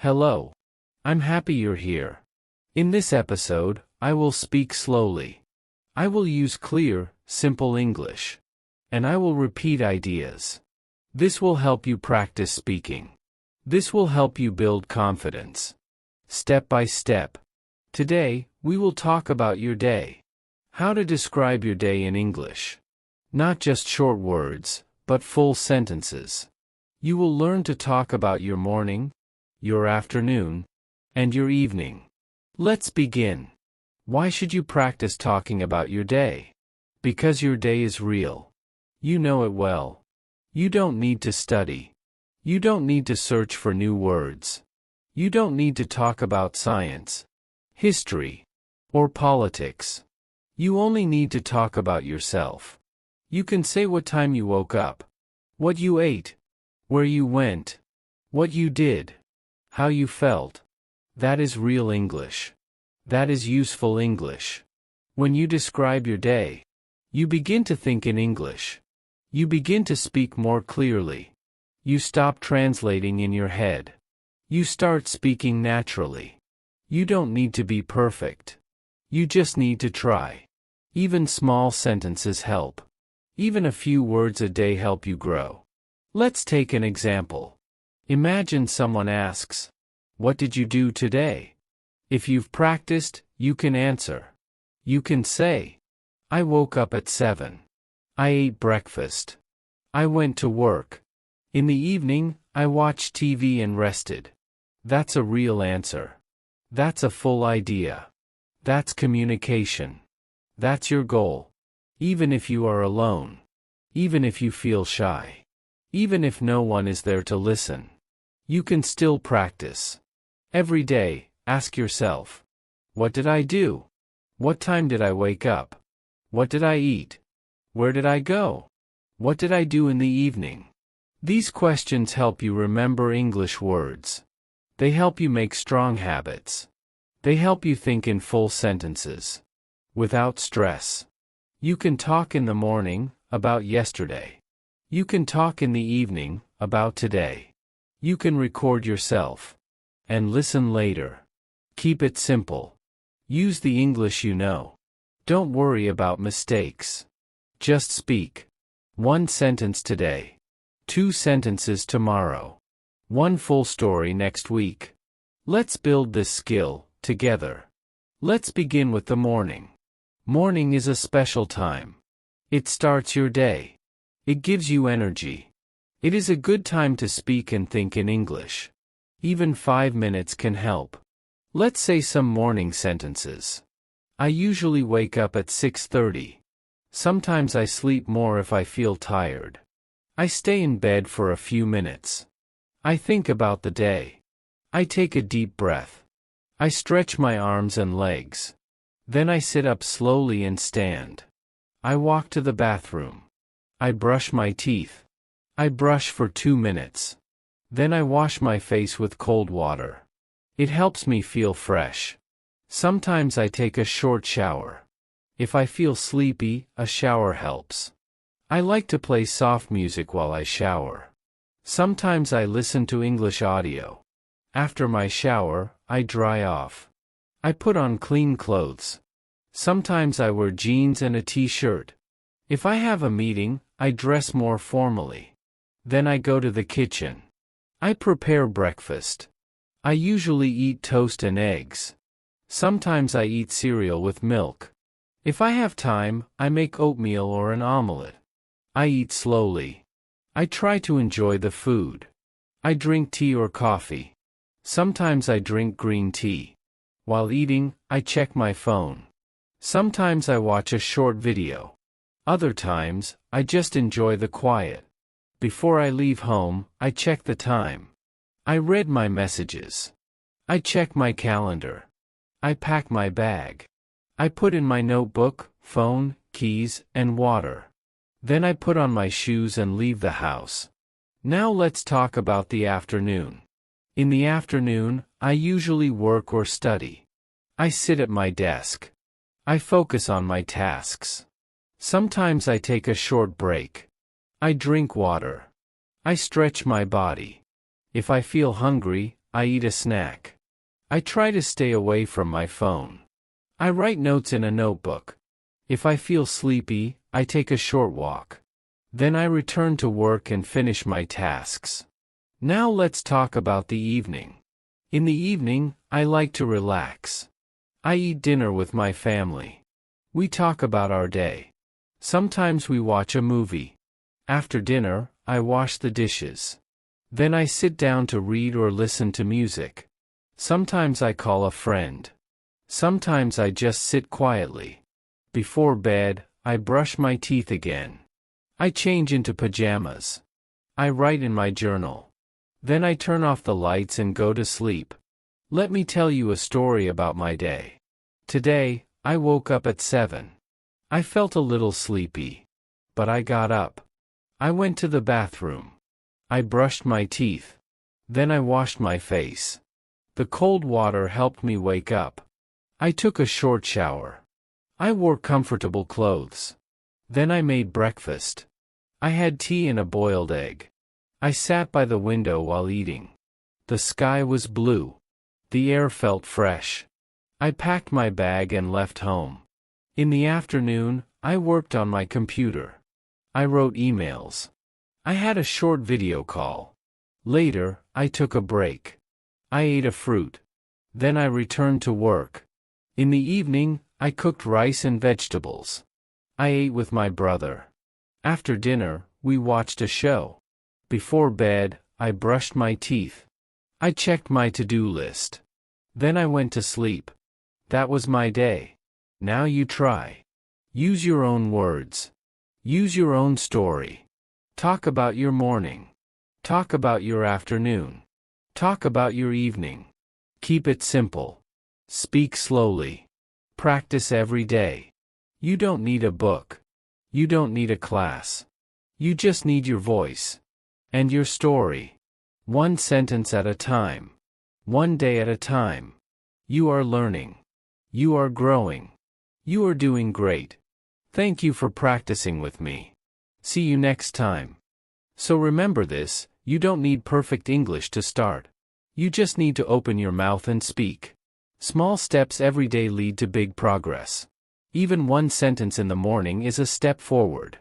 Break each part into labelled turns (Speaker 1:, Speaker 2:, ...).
Speaker 1: Hello. I'm happy you're here. In this episode, I will speak slowly. I will use clear, simple English. And I will repeat ideas. This will help you practice speaking. This will help you build confidence. Step by step. Today, we will talk about your day. How to describe your day in English. Not just short words, but full sentences. You will learn to talk about your morning, your afternoon, and your evening. Let's begin. Why should you practice talking about your day? Because your day is real. You know it well. You don't need to study. You don't need to search for new words. You don't need to talk about science, history, or politics. You only need to talk about yourself. You can say what time you woke up, what you ate, where you went, what you did, how you felt. That is real English. That is useful English. When you describe your day, you begin to think in English. You begin to speak more clearly. You stop translating in your head. You start speaking naturally. You don't need to be perfect. You just need to try. Even small sentences help. Even a few words a day help you grow. Let's take an example. Imagine someone asks, "What did you do today?" If you've practiced, you can answer. You can say, "I woke up at 7. I ate breakfast. I went to work. In the evening, I watched TV and rested." That's a real answer. That's a full idea. That's communication. That's your goal. Even if you are alone. Even if you feel shy. Even if no one is there to listen. You can still practice. Every day, ask yourself, what did I do? What time did I wake up? What did I eat? Where did I go? What did I do in the evening? These questions help you remember English words. They help you make strong habits. They help you think in full sentences. Without stress. You can talk in the morning, about yesterday. You can talk in the evening, about today. You can record yourself. And listen later. Keep it simple. Use the English you know. Don't worry about mistakes. Just speak. 1 sentence today. 2 sentences tomorrow. 1 full story next week. Let's build this skill, together. Let's begin with the morning. Morning is a special time. It starts your day. It gives you energy. It is a good time to speak and think in English. Even 5 minutes can help. Let's say some morning sentences. I usually wake up at 6:30. Sometimes I sleep more if I feel tired. I stay in bed for a few minutes. I think about the day. I take a deep breath. I stretch my arms and legs. Then I sit up slowly and stand. I walk to the bathroom. I brush my teeth. I brush for 2 minutes. Then I wash my face with cold water. It helps me feel fresh. Sometimes I take a short shower. If I feel sleepy, a shower helps. I like to play soft music while I shower. Sometimes I listen to English audio. After my shower, I dry off. I put on clean clothes. Sometimes I wear jeans and a t-shirt. If I have a meeting, I dress more formally. Then I go to the kitchen. I prepare breakfast. I usually eat toast and eggs. Sometimes I eat cereal with milk. If I have time, I make oatmeal or an omelette. I eat slowly. I try to enjoy the food. I drink tea or coffee. Sometimes I drink green tea. While eating, I check my phone. Sometimes I watch a short video. Other times, I just enjoy the quiet. Before I leave home, I check the time. I read my messages. I check my calendar. I pack my bag. I put in my notebook, phone, keys, and water. Then I put on my shoes and leave the house. Now let's talk about the afternoon. In the afternoon, I usually work or study. I sit at my desk. I focus on my tasks. Sometimes I take a short break. I drink water. I stretch my body. If I feel hungry, I eat a snack. I try to stay away from my phone. I write notes in a notebook. If I feel sleepy, I take a short walk. Then I return to work and finish my tasks. Now let's talk about the evening. In the evening, I like to relax. I eat dinner with my family. We talk about our day. Sometimes we watch a movie. After dinner, I wash the dishes. Then I sit down to read or listen to music. Sometimes I call a friend. Sometimes I just sit quietly. Before bed, I brush my teeth again. I change into pajamas. I write in my journal. Then I turn off the lights and go to sleep. Let me tell you a story about my day. Today, I woke up at 7. I felt a little sleepy. But I got up. I went to the bathroom. I brushed my teeth. Then I washed my face. The cold water helped me wake up. I took a short shower. I wore comfortable clothes. Then I made breakfast. I had tea and a boiled egg. I sat by the window while eating. The sky was blue. The air felt fresh. I packed my bag and left home. In the afternoon, I worked on my computer. I wrote emails. I had a short video call. Later, I took a break. I ate a fruit. Then I returned to work. In the evening, I cooked rice and vegetables. I ate with my brother. After dinner, we watched a show. Before bed, I brushed my teeth. I checked my to-do list. Then I went to sleep. That was my day. Now you try. Use your own words. Use your own story. Talk about your morning. Talk about your afternoon. Talk about your evening. Keep it simple. Speak slowly. Practice every day. You don't need a book. You don't need a class. You just need your voice. And your story. One sentence at a time. One day at a time. You are learning. You are growing. You are doing great. Thank you for practicing with me. See you next time. So remember this, you don't need perfect English to start. You just need to open your mouth and speak. Small steps every day lead to big progress. Even one sentence in the morning is a step forward.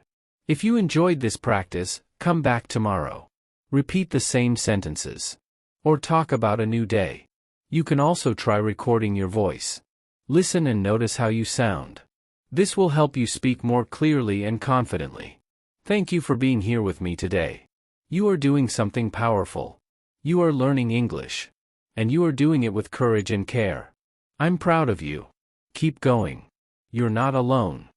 Speaker 1: If you enjoyed this practice, come back tomorrow. Repeat the same sentences. Or talk about a new day. You can also try recording your voice. Listen and notice how you sound. This will help you speak more clearly and confidently. Thank you for being here with me today. You are doing something powerful. You are learning English. And you are doing it with courage and care. I'm proud of you. Keep going. You're not alone.